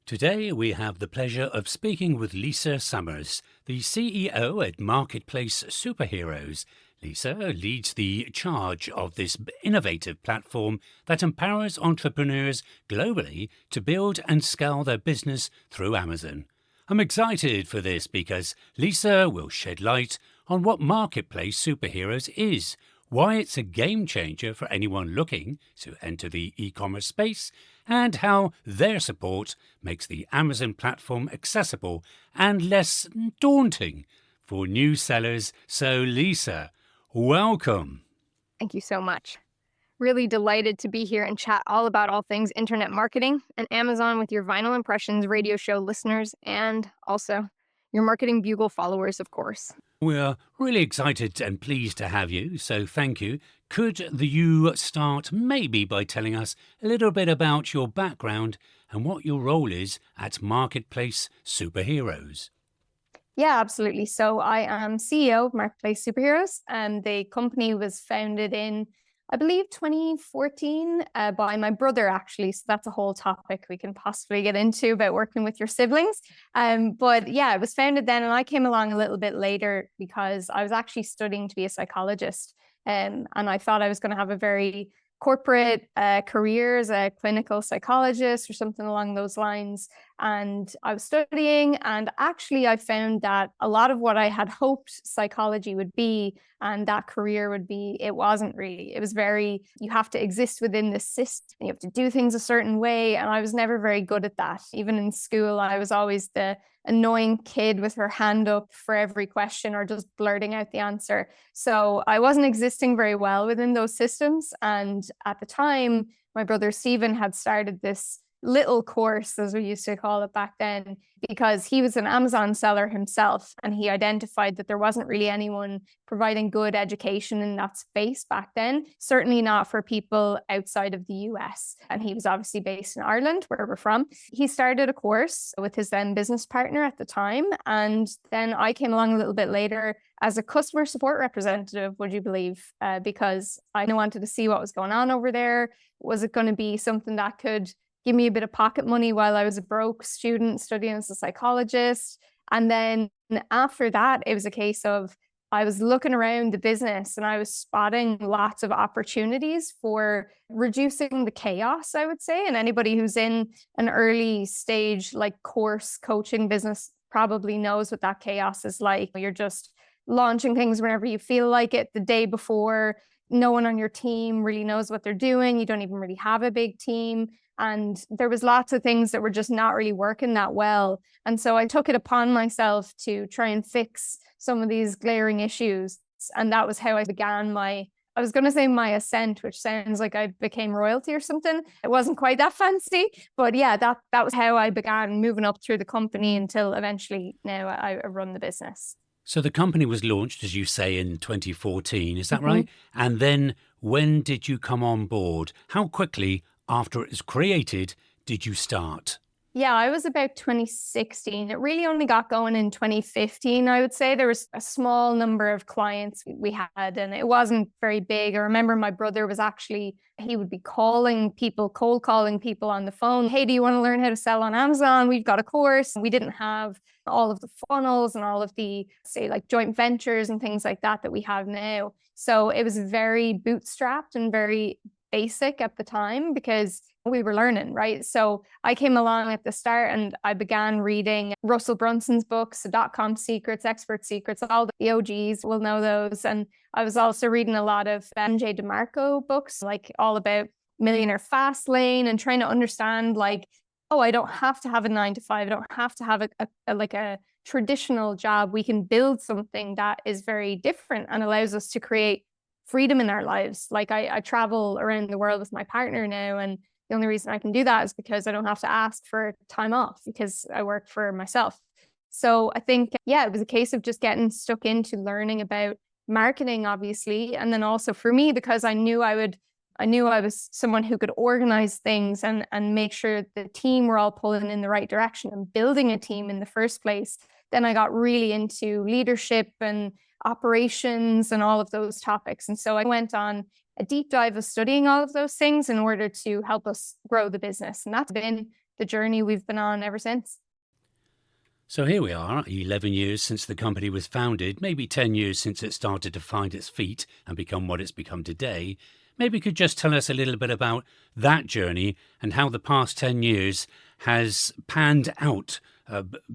Today, we have the pleasure of speaking with Lisa Summers, the CEO at Marketplace Superheroes. Lisa leads the charge of this innovative platform that empowers entrepreneurs globally to build and scale their business through Amazon. I'm excited for this because Lisa will shed light on what Marketplace Superheroes is, why it's a game changer for anyone looking to enter the e-commerce space, and how their support makes the Amazon platform accessible and less daunting for new sellers. So, Lisa, welcome. Thank you so much. Really delighted to be here and chat all about all things internet marketing and Amazon with your Vinyl Impressions radio show listeners and also your Marketing Bugle followers, of course. We're really excited and pleased to have you, so thank you. Could you start maybe by telling us a little bit about your background and what your role is at Marketplace Superheroes? Yeah, absolutely. So I am CEO of Marketplace Superheroes, and the company was founded in, I believe, 2014 by my brother, actually. So that's a whole topic we can possibly get into about working with your siblings. But yeah, it was founded then, and I came along a little bit later because I was actually studying to be a psychologist. And I thought I was going to have a very corporate career as a clinical psychologist or something along those lines. And I was studying, and actually I found that a lot of what I had hoped psychology would be and that career would be, it wasn't really. It was very, you have to exist within this system, you have to do things a certain way. And I was never very good at that. Even in school, I was always the annoying kid with her hand up for every question or just blurting out the answer. So I wasn't existing very well within those systems. And at the time, my brother Stephen had started this little course, as we used to call it back then, because he was an Amazon seller himself, and he identified that there wasn't really anyone providing good education in that space back then, certainly not for people outside of the US. And he was obviously based in Ireland, where we're from. He started a course with his then business partner at the time, and then I came along a little bit later as a customer support representative, would you believe, because I wanted to see what was going on over there. Was it going to be something that could give me a bit of pocket money while I was a broke student studying as a psychologist? And then after that, it was a case of I was looking around the business and I was spotting lots of opportunities for reducing the chaos, I would say. And anybody who's in an early stage like course coaching business probably knows what that chaos is like. You're just launching things whenever you feel like it the day before. No one on your team really knows what they're doing. You don't even really have a big team. And there was lots of things that were just not really working that well. And so I took it upon myself to try and fix some of these glaring issues. And that was how I began my ascent, which sounds like I became royalty or something. It wasn't quite that fancy, but yeah, that was how I began moving up through the company until eventually now I run the business. So the company was launched, as you say, in 2014, is that Mm-hmm. right? And then when did you come on board? How quickly after it was created did you start? Yeah, I was about 2016. It really only got going in 2015, I would say. There was a small number of clients we had, and it wasn't very big. I remember my brother was he would be calling people, cold calling people on the phone. Hey, do you want to learn how to sell on Amazon? We've got a course. We didn't have all of the funnels and all of the, say, like joint ventures and things like that we have now. So it was very bootstrapped and very basic at the time because we were learning, right? So I came along at the start and I began reading Russell Brunson's books, .com Secrets, Expert Secrets, all the OGs will know those. And I was also reading a lot of J. DeMarco books, like all about Millionaire Fast Lane, and trying to understand like, oh, I don't have to have a 9 to 5. I don't have to have a traditional job. We can build something that is very different and allows us to create freedom in our lives. Like I travel around the world with my partner now, and the only reason I can do that is because I don't have to ask for time off because I work for myself. So I think, yeah, it was a case of just getting stuck into learning about marketing, obviously. And then also for me, because I knew I was someone who could organize things and make sure the team were all pulling in the right direction and building a team in the first place. Then I got really into leadership and operations and all of those topics. And so I went on a deep dive of studying all of those things in order to help us grow the business. And that's been the journey we've been on ever since. So here we are, 11 years since the company was founded, maybe 10 years since it started to find its feet and become what it's become today. Maybe you could just tell us a little bit about that journey and how the past 10 years has panned out,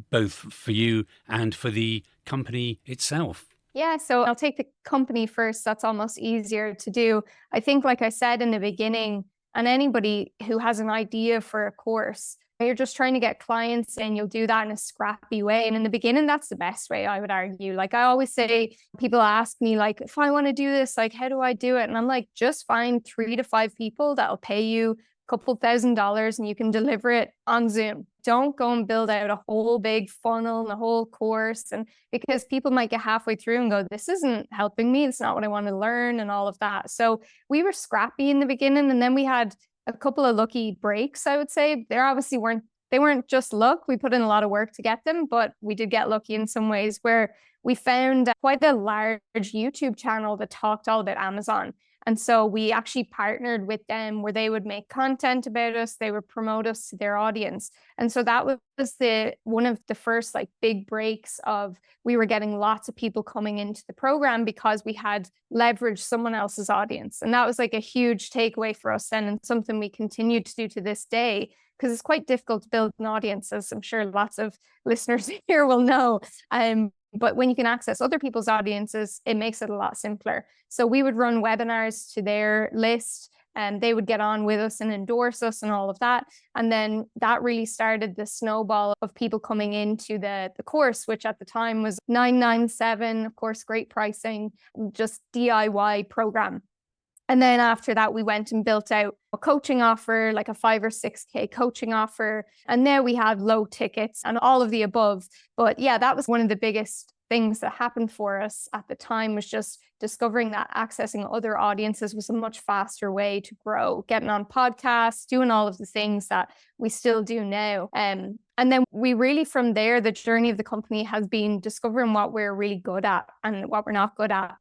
both for you and for the company itself. Yeah, so I'll take the company first. That's almost easier to do. I think, like I said in the beginning, and anybody who has an idea for a course, you're just trying to get clients in, you'll do that in a scrappy way. And in the beginning, that's the best way, I would argue. Like I always say, people ask me, like, if I want to do this, like, how do I do it? And I'm like, just find 3 to 5 people that'll pay you a couple $1,000 and you can deliver it on Zoom. Don't go and build out a whole big funnel and a whole course. And because people might get halfway through and go, this isn't helping me. It's not what I want to learn and all of that. So we were scrappy in the beginning, and then we had a couple of lucky breaks, I would say. They weren't just luck. We put in a lot of work to get them, but we did get lucky in some ways, where we found quite a large YouTube channel that talked all about Amazon. And so we actually partnered with them, where they would make content about us, they would promote us to their audience. And so that was one of the first like big breaks of, we were getting lots of people coming into the program because we had leveraged someone else's audience. And that was like a huge takeaway for us then, and something we continue to do to this day, because it's quite difficult to build an audience, as I'm sure lots of listeners here will know. But when you can access other people's audiences, it makes it a lot simpler. So we would run webinars to their list, and they would get on with us and endorse us and all of that. And then that really started the snowball of people coming into the course, which at the time was $997, of course, great pricing, just DIY program. And then after that, we went and built out a coaching offer, like a 5 or 6K coaching offer. And now we have low tickets and all of the above. But yeah, that was one of the biggest things that happened for us at the time, was just discovering that accessing other audiences was a much faster way to grow, getting on podcasts, doing all of the things that we still do now. And then we really, from there, the journey of the company has been discovering what we're really good at and what we're not good at,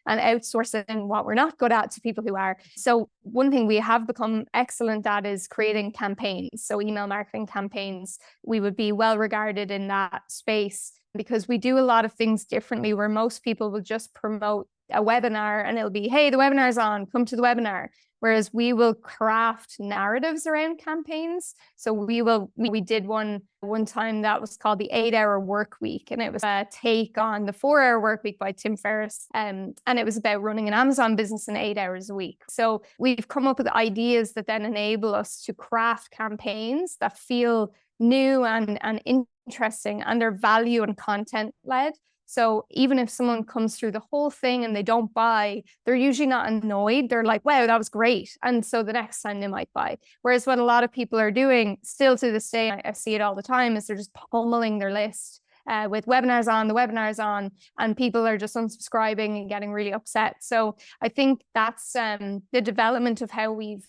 and outsourcing what we're not good at to people who are. So one thing we have become excellent at is creating campaigns. So email marketing campaigns, we would be well regarded in that space, because we do a lot of things differently, where most people will just promote a webinar and it'll be, hey, the webinar's on, come to the webinar. Whereas we will craft narratives around campaigns. So we did one time that was called the 8-Hour Work Week, and it was a take on the 4-Hour Work Week by Tim Ferriss. And it was about running an Amazon business in 8 hours a week. So we've come up with ideas that then enable us to craft campaigns that feel new and interesting, and are value and content led. So even if someone comes through the whole thing and they don't buy, they're usually not annoyed. They're like, wow, that was great. And so the next time they might buy. Whereas what a lot of people are doing still to this day, I see it all the time, is they're just pummeling their list with webinars on, the webinars on, and people are just unsubscribing and getting really upset. So I think that's the development of how we've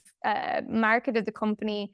marketed the company.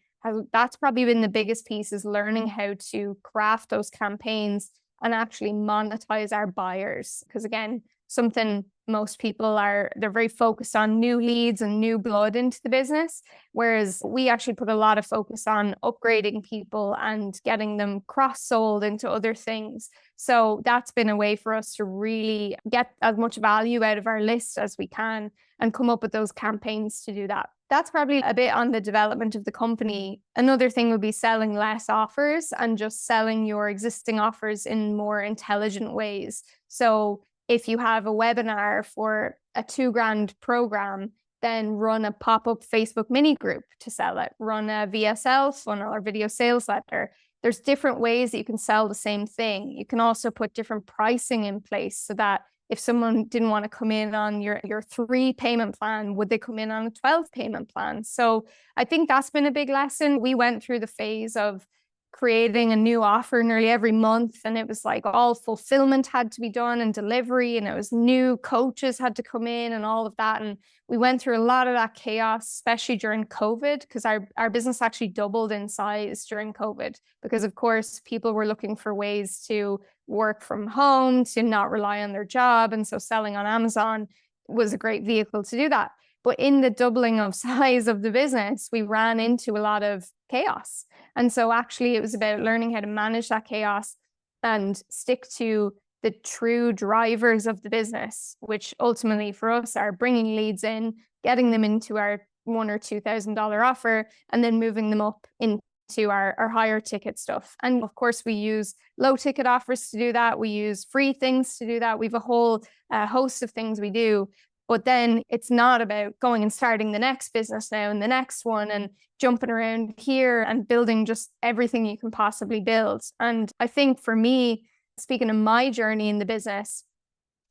That's probably been the biggest piece, is learning how to craft those campaigns and actually monetize our buyers. Because again, something most people they're very focused on new leads and new blood into the business, whereas we actually put a lot of focus on upgrading people and getting them cross-sold into other things. So that's been a way for us to really get as much value out of our list as we can and come up with those campaigns to do that. That's probably a bit on the development of the company. Another thing would be selling less offers and just selling your existing offers in more intelligent ways. So if you have a webinar for a $2,000 program, then run a pop-up Facebook mini group to sell it, run a VSL funnel or video sales letter. There's different ways that you can sell the same thing. You can also put different pricing in place, so that if someone didn't want to come in on your 3 payment plan, would they come in on a 12 payment plan? So I think that's been a big lesson. We went through the phase of creating a new offer nearly every month, and it was like all fulfillment had to be done and delivery, and it was new coaches had to come in and all of that. And we went through a lot of that chaos, especially during COVID, because our business actually doubled in size during COVID, because of course people were looking for ways to work from home, to not rely on their job. And so selling on Amazon was a great vehicle to do that. But in the doubling of size of the business, we ran into a lot of chaos. And so actually it was about learning how to manage that chaos and stick to the true drivers of the business, which ultimately for us are bringing leads in, getting them into our $1,000 or $2,000 offer, and then moving them up into our higher ticket stuff. And of course, we use low ticket offers to do that. We use free things to do that. We have a whole host of things we do. But then it's not about going and starting the next business now and the next one and jumping around here and building just everything you can possibly build. And I think for me, speaking of my journey in the business,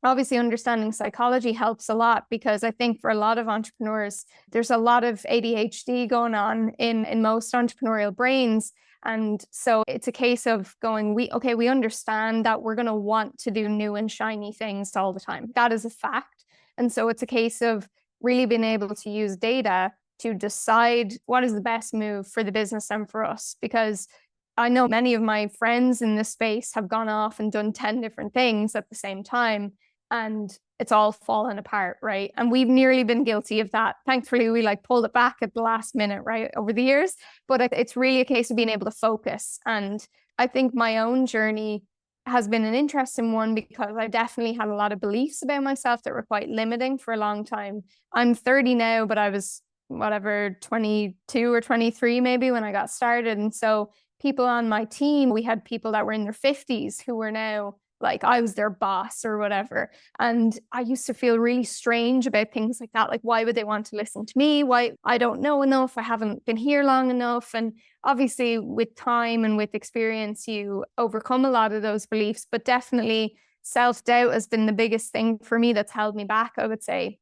obviously understanding psychology helps a lot, because I think for a lot of entrepreneurs, there's a lot of ADHD going on in most entrepreneurial brains. And so it's a case of going, we understand that we're going to want to do new and shiny things all the time. That is a fact. And so it's a case of really being able to use data to decide what is the best move for the business and for us. Because I know many of my friends in this space have gone off and done 10 different things at the same time, and it's all fallen apart, right? And we've nearly been guilty of that. Thankfully, we pulled it back at the last minute, right, over the years. But it's really a case of being able to focus. And I think my own journey has been an interesting one, because I definitely had a lot of beliefs about myself that were quite limiting for a long time. I'm 30 now, but I was 22 or 23 maybe when I got started. And so people on my team, we had people that were in their 50s who were now I was their boss or whatever. And I used to feel really strange about things like that. Why would they want to listen to me? Why? I don't know enough. I haven't been here long enough. And obviously with time and with experience, you overcome a lot of those beliefs, but definitely self-doubt has been the biggest thing for me that's held me back, I would say.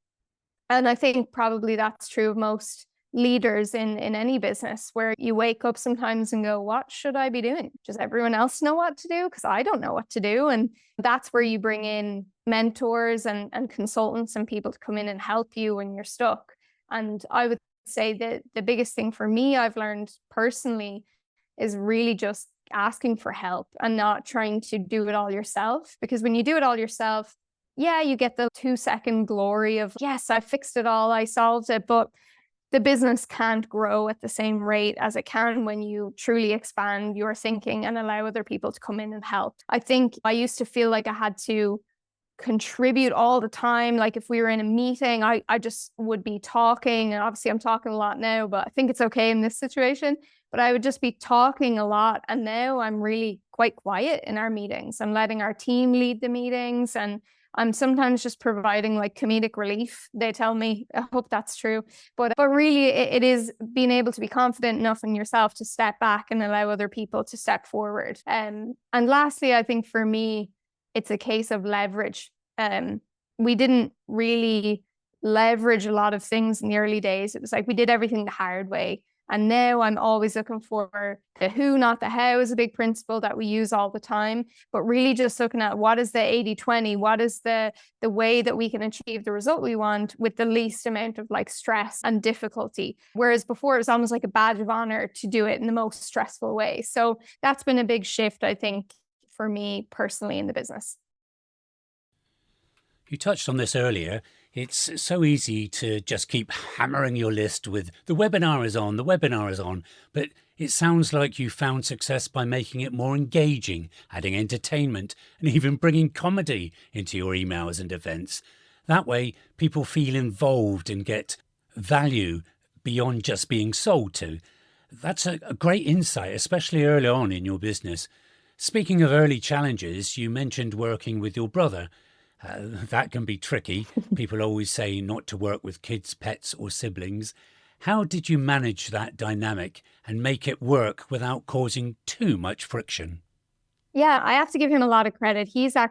And I think probably that's true of most leaders in any business, where you wake up sometimes and go, what should I be doing? Does everyone else know what to do? Because I don't know what to do. And that's where you bring in mentors and consultants and people to come in and help you when you're stuck. And I would say that the biggest thing for me I've learned personally is really just asking for help and not trying to do it all yourself. Because when you do it all yourself, yeah, you get the 2-second glory of, yes, I fixed it all, I solved it. But the business can't grow at the same rate as it can when you truly expand your thinking and allow other people to come in and help. I think I used to feel like I had to contribute all the time. If we were in a meeting, I just would be talking. And obviously I'm talking a lot now, but I think it's okay in this situation. But I would just be talking a lot. And now I'm really quite quiet in our meetings. I'm letting our team lead the meetings, and I'm sometimes just providing comedic relief. They tell me, I hope that's true. But really it is being able to be confident enough in yourself to step back and allow other people to step forward. And lastly, I think for me, it's a case of leverage. We didn't really leverage a lot of things in the early days. It was we did everything the hard way. And now I'm always looking for the who, not the how, is a big principle that we use all the time. But really just looking at what is the 80-20, what is the way that we can achieve the result we want with the least amount of stress and difficulty. Whereas before it was almost like a badge of honor to do it in the most stressful way. So that's been a big shift, I think, for me personally in the business. You touched on this earlier. It's so easy to just keep hammering your list with the webinar is on, the webinar is on. But it sounds like you found success by making it more engaging, adding entertainment, and even bringing comedy into your emails and events. That way, people feel involved and get value beyond just being sold to. That's a great insight, especially early on in your business. Speaking of early challenges, you mentioned working with your brother. That can be tricky. People always say not to work with kids, pets or siblings. How did you manage that dynamic and make it work without causing too much friction? Yeah, I have to give him a lot of credit. He's a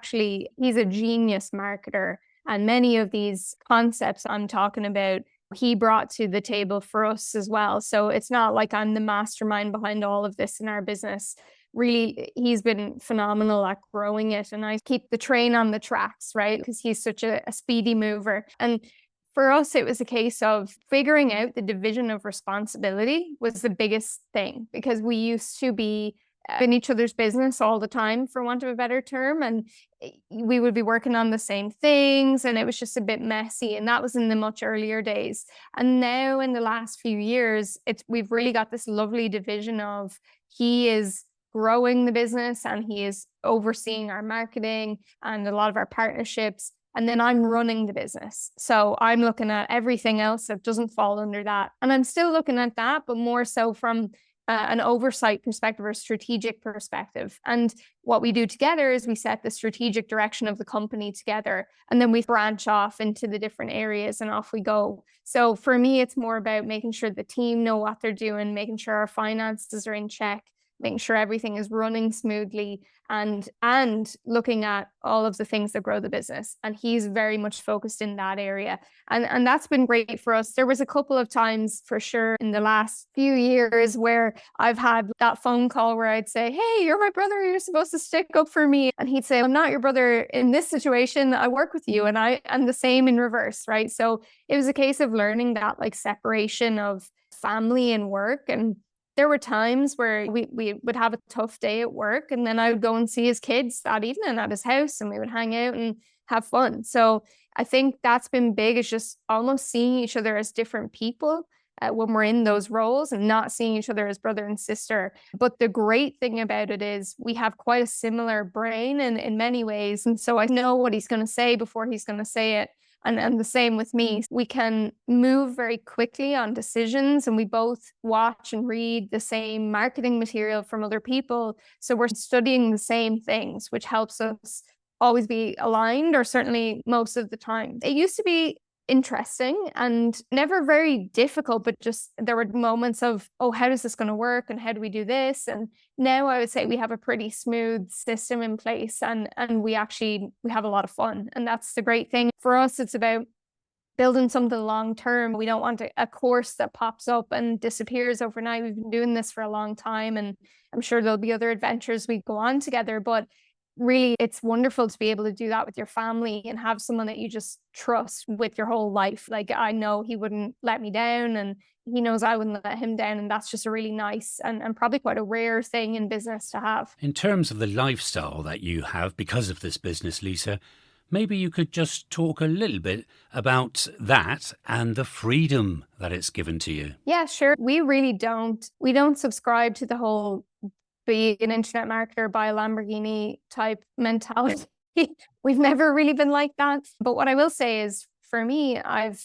genius marketer. And many of these concepts I'm talking about, he brought to the table for us as well. So it's not like I'm the mastermind behind all of this in our business. Really, he's been phenomenal at growing it. And I keep the train on the tracks, right? Because he's such a speedy mover. And for us, it was a case of figuring out the division of responsibility was the biggest thing, because we used to be in each other's business all the time, for want of a better term. And we would be working on the same things, and it was just a bit messy. And that was in the much earlier days. And now in the last few years, we've really got this lovely division of he is growing the business and he is overseeing our marketing and a lot of our partnerships. And then I'm running the business. So I'm looking at everything else that doesn't fall under that. And I'm still looking at that, but more so from an oversight perspective or strategic perspective. And what we do together is we set the strategic direction of the company together, and then we branch off into the different areas and off we go. So for me, it's more about making sure the team know what they're doing, making sure our finances are in check, making sure everything is running smoothly, and looking at all of the things that grow the business. And he's very much focused in that area. And that's been great for us. There was a couple of times for sure in the last few years where I've had that phone call where I'd say, hey, you're my brother, you're supposed to stick up for me. And he'd say, I'm not your brother in this situation, I work with you. And the same in reverse, right? So it was a case of learning that like separation of family and work. And there were times where we would have a tough day at work, and then I would go and see his kids that evening at his house, and we would hang out and have fun. So I think that's been big, is just almost seeing each other as different people when we're in those roles, and not seeing each other as brother and sister. But the great thing about it is we have quite a similar brain in many ways. And so I know what he's going to say before he's going to say it. And the same with me. We can move very quickly on decisions, and we both watch and read the same marketing material from other people. So we're studying the same things, which helps us always be aligned, or certainly most of the time. It used to be interesting and never very difficult, but just there were moments of, oh, how is this going to work? And how do we do this? And now I would say we have a pretty smooth system in place, and we have a lot of fun. And that's the great thing. For us, it's about building something long term. We don't want a course that pops up and disappears overnight. We've been doing this for a long time, and I'm sure there'll be other adventures we go on together. But really, it's wonderful to be able to do that with your family and have someone that you just trust with your whole life. Like, I know he wouldn't let me down, and he knows I wouldn't let him down. And that's just a really nice and probably quite a rare thing in business to have. In terms of the lifestyle that you have because of this business, Lisa, maybe you could just talk a little bit about that and the freedom that it's given to you. Yeah, sure. We don't subscribe to the whole be an internet marketer, buy a Lamborghini type mentality. We've never really been like that. But what I will say is, for me, I've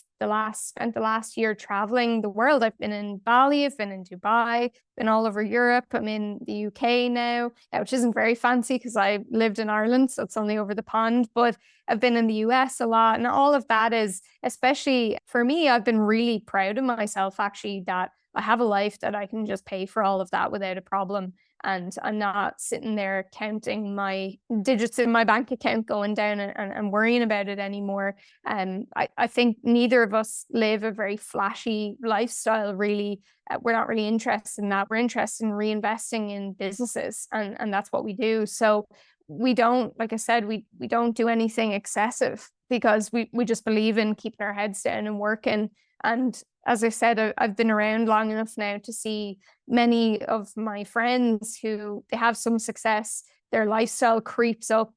spent the last year traveling the world. I've been in Bali, I've been in Dubai, been all over Europe. I'm in the UK now, which isn't very fancy because I lived in Ireland, so it's only over the pond. But I've been in the US a lot, and all of that is, especially for me, I've been really proud of myself, actually, that I have a life that I can just pay for all of that without a problem. And I'm not sitting there counting my digits in my bank account going down and worrying about it anymore. I think neither of us live a very flashy lifestyle, really. We're not really interested in that. We're interested in reinvesting in businesses, and that's what we do. So we don't, like I said, we don't do anything excessive, because we just believe in keeping our heads down and working. And as I said, I've been around long enough now to see many of my friends who they have some success, their lifestyle creeps up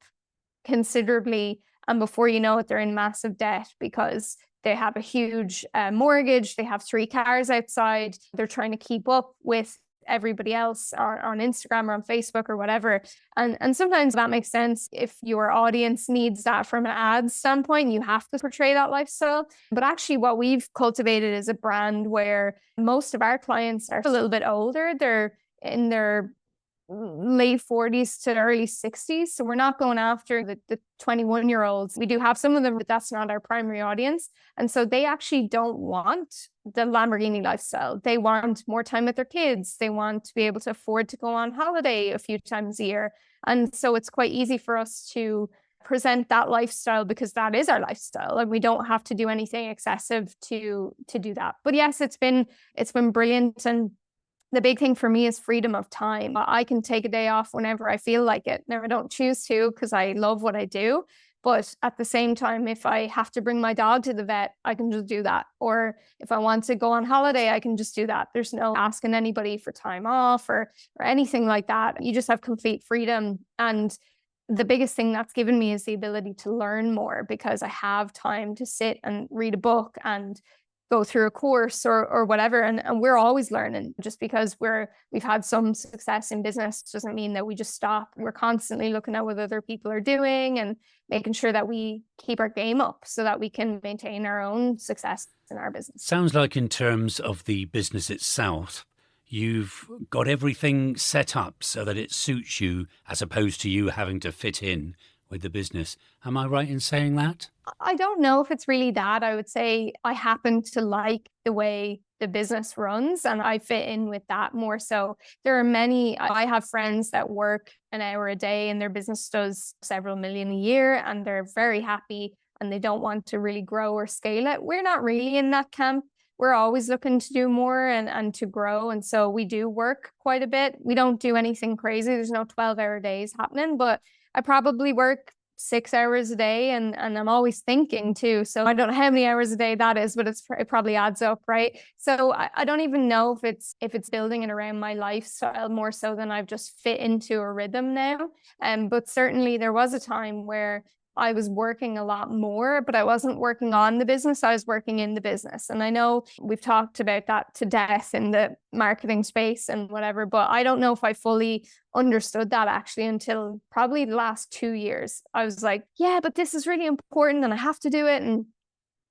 considerably, and before you know it, they're in massive debt because they have a huge mortgage, they have 3 cars outside, they're trying to keep up with everybody else on Instagram or on Facebook or whatever. And sometimes that makes sense. If your audience needs that from an ad standpoint, you have to portray that lifestyle. But actually what we've cultivated is a brand where most of our clients are a little bit older. They're in their late 40s to early 60s. So we're not going after the 21-year-olds. We do have some of them, but that's not our primary audience. And so they actually don't want the Lamborghini lifestyle. They want more time with their kids. They want to be able to afford to go on holiday a few times a year. And so it's quite easy for us to present that lifestyle, because that is our lifestyle, and we don't have to do anything excessive to do that. But yes, it's been brilliant. And the big thing for me is freedom of time. I can take a day off whenever I feel like it. Now, I don't choose to because I love what I do, But at the same time, if I have to bring my dog to the vet, I can just do that. Or if I want to go on holiday, I can just do that. There's no asking anybody for time off or anything like that. You just have complete freedom. And the biggest thing that's given me is the ability to learn more because I have time to sit and read a book and go through a course or whatever. And we're always learning. Just because we've had some success in business doesn't mean that we just stop. We're constantly looking at what other people are doing and making sure that we keep our game up so that we can maintain our own success in our business. Sounds like in terms of the business itself, you've got everything set up so that it suits you as opposed to you having to fit in with the business. Am I right in saying that? I don't know if it's really that. I would say I happen to like the way the business runs and I fit in with that more so. I have friends that work an hour a day and their business does several million a year and they're very happy and they don't want to really grow or scale it. We're not really in that camp. We're always looking to do more and to grow. And so we do work quite a bit. We don't do anything crazy. There's no 12-hour days happening, but I probably work 6 hours a day and I'm always thinking too. So I don't know how many hours a day that is, but it probably adds up, right? So I don't even know if it's building it around my lifestyle more so than I've just fit into a rhythm now. But certainly there was a time where I was working a lot more, but I wasn't working on the business. I was working in the business. And I know we've talked about that to death in the marketing space and whatever, but I don't know if I fully understood that actually until probably the last 2 years. I was like, yeah, but this is really important and I have to do it. And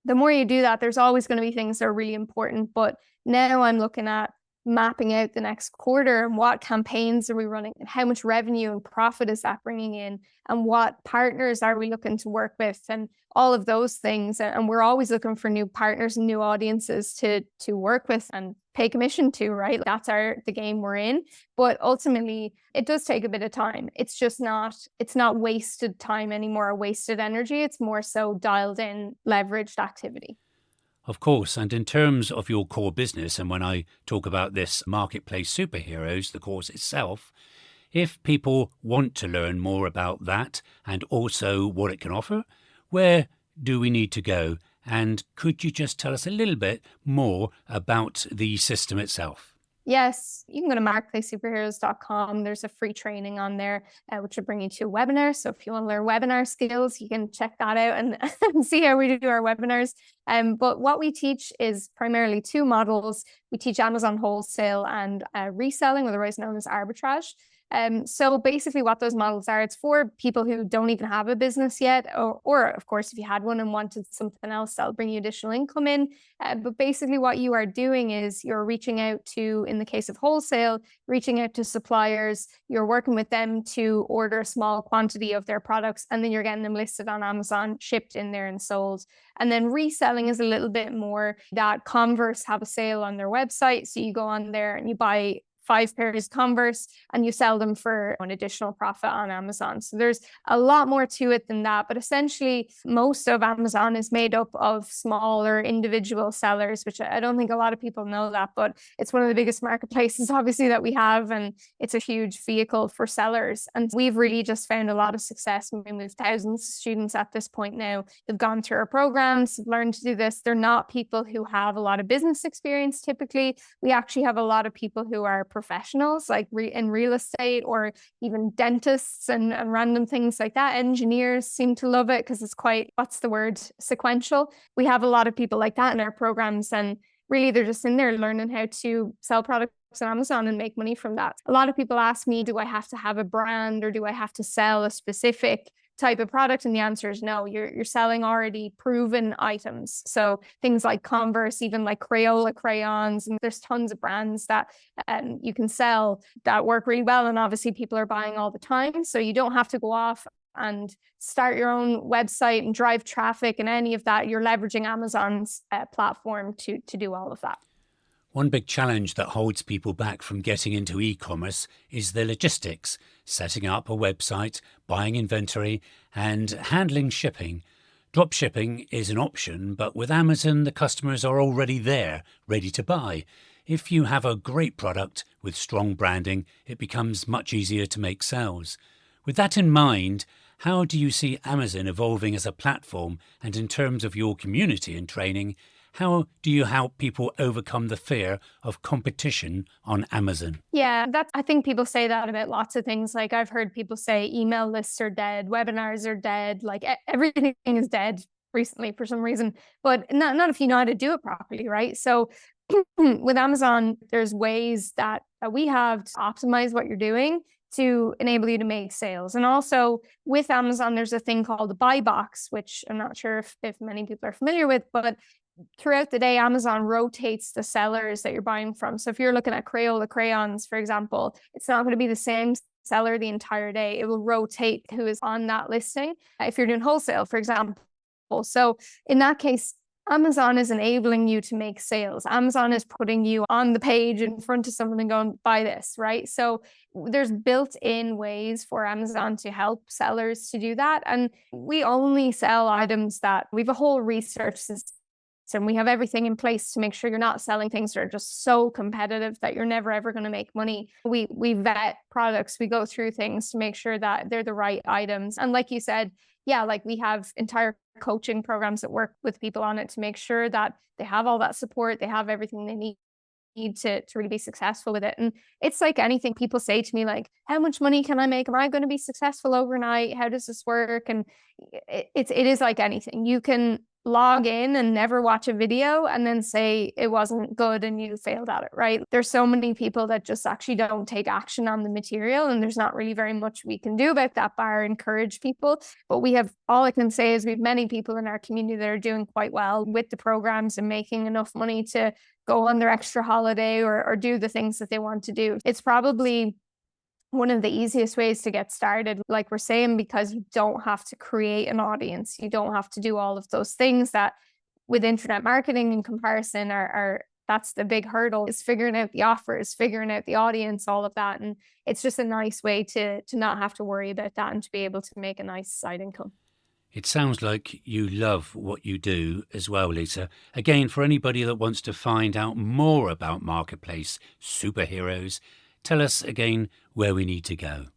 the more you do that, there's always going to be things that are really important. But now I'm looking at mapping out the next quarter and what campaigns are we running and how much revenue and profit is that bringing in and what partners are we looking to work with and all of those things. And we're always looking for new partners and new audiences to work with and pay commission to, right? That's the game we're in. But ultimately, it does take a bit of time. It's not wasted time anymore or wasted energy. It's more so dialed in, leveraged activity. Of course, and in terms of your core business, and when I talk about this Marketplace Superheroes, the course itself, if people want to learn more about that and also what it can offer, where do we need to go? And could you just tell us a little bit more about the system itself? Yes, you can go to marketplacesuperheroes.com. There's a free training on there, which will bring you to a webinar. So if you want to learn webinar skills, you can check that out and see how we do our webinars. But what we teach is primarily two models. We teach Amazon wholesale and reselling, otherwise known as arbitrage. So basically what those models are, it's for people who don't even have a business yet, or of course, if you had one and wanted something else that'll bring you additional income in. But basically what you are doing is you're reaching out to, in the case of wholesale, reaching out to suppliers, you're working with them to order a small quantity of their products, and then you're getting them listed on Amazon, shipped in there and sold. And then reselling is a little bit more that Converse have a sale on their website. So you go on there and you buy 5 pairs of Converse and you sell them for an additional profit on Amazon. So there's a lot more to it than that. But essentially, most of Amazon is made up of smaller individual sellers, which I don't think a lot of people know that, but it's one of the biggest marketplaces, obviously, that we have. And it's a huge vehicle for sellers. And we've really just found a lot of success. I mean, we have thousands of students at this point now. They've gone through our programs, learned to do this. They're not people who have a lot of business experience typically. We actually have a lot of people who are professionals like in real estate or even dentists and random things like that. Engineers seem to love it because it's quite, sequential. We have a lot of people like that in our programs, and really they're just in there learning how to sell products on Amazon and make money from that. A lot of people ask me, do I have to have a brand or do I have to sell a specific type of product? And the answer is no. You're selling already proven items. So things like Converse, even like Crayola crayons, and there's tons of brands that you can sell that work really well. And obviously people are buying all the time. So you don't have to go off and start your own website and drive traffic and any of that. You're leveraging Amazon's platform to do all of that. One big challenge that holds people back from getting into e-commerce is the logistics, setting up a website, buying inventory, and handling shipping. Drop shipping is an option, but with Amazon, the customers are already there, ready to buy. If you have a great product with strong branding, it becomes much easier to make sales. With that in mind, How do you see Amazon evolving as a platform? And in terms of your community and training, how do you help people overcome the fear of competition on Amazon? Yeah, I think people say that about lots of things. Like I've heard people say email lists are dead, webinars are dead, like everything is dead recently for some reason, but not if you know how to do it properly, right? So with Amazon, there's ways that we have to optimize what you're doing to enable you to make sales. And also with Amazon, there's a thing called the buy box, which I'm not sure if many people are familiar with, but throughout the day, Amazon rotates the sellers that you're buying from. So if you're looking at Crayola crayons, for example, it's not going to be the same seller the entire day. It will rotate who is on that listing if you're doing wholesale, for example. So in that case, Amazon is enabling you to make sales. Amazon is putting you on the page in front of someone and going, buy this, right? So there's built-in ways for Amazon to help sellers to do that. And we only sell items that we have a whole research system. And we have everything in place to make sure you're not selling things that are just so competitive that you're never ever going to make money. We vet products, we go through things to make sure that they're the right items. And like you said, yeah, like we have entire coaching programs that work with people on it to make sure that they have all that support, they have everything they need to really be successful with it. And it's like anything. People say to me, like, how much money can I make? Am I going to be successful overnight? How does this work? And it is like anything. You can log in and never watch a video and then say it wasn't good and you failed at it, right? There's so many people that just actually don't take action on the material, and there's not really very much we can do about that bar encourage people. But all I can say is we have many people in our community that are doing quite well with the programs and making enough money to go on their extra holiday or do the things that they want to do. It's probably one of the easiest ways to get started, like we're saying, because you don't have to create an audience. You don't have to do all of those things that with internet marketing in comparison that's the big hurdle, is figuring out the offers, figuring out the audience, all of that. And it's just a nice way to not have to worry about that and to be able to make a nice side income. It sounds like you love what you do as well, Lisa. Again, for anybody that wants to find out more about Marketplace Superheroes, tell us again where we need to go.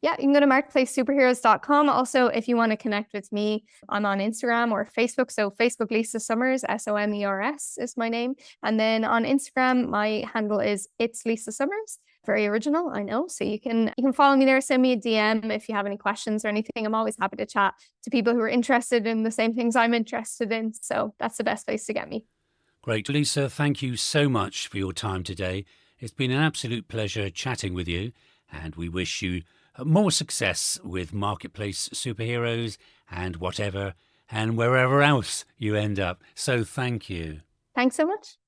Yeah, you can go to marketplacesuperheroes.com. Also, if you want to connect with me, I'm on Instagram or Facebook. So Facebook, Lisa Summers, SOMERS is my name. And then on Instagram, my handle is It's Lisa Summers. Very original, I know. So you can follow me there, send me a DM if you have any questions or anything. I'm always happy to chat to people who are interested in the same things I'm interested in. So that's the best place to get me. Great. Lisa, thank you so much for your time today. It's been an absolute pleasure chatting with you, and we wish you more success with Marketplace Superheroes and whatever and wherever else you end up. So thank you. Thanks so much.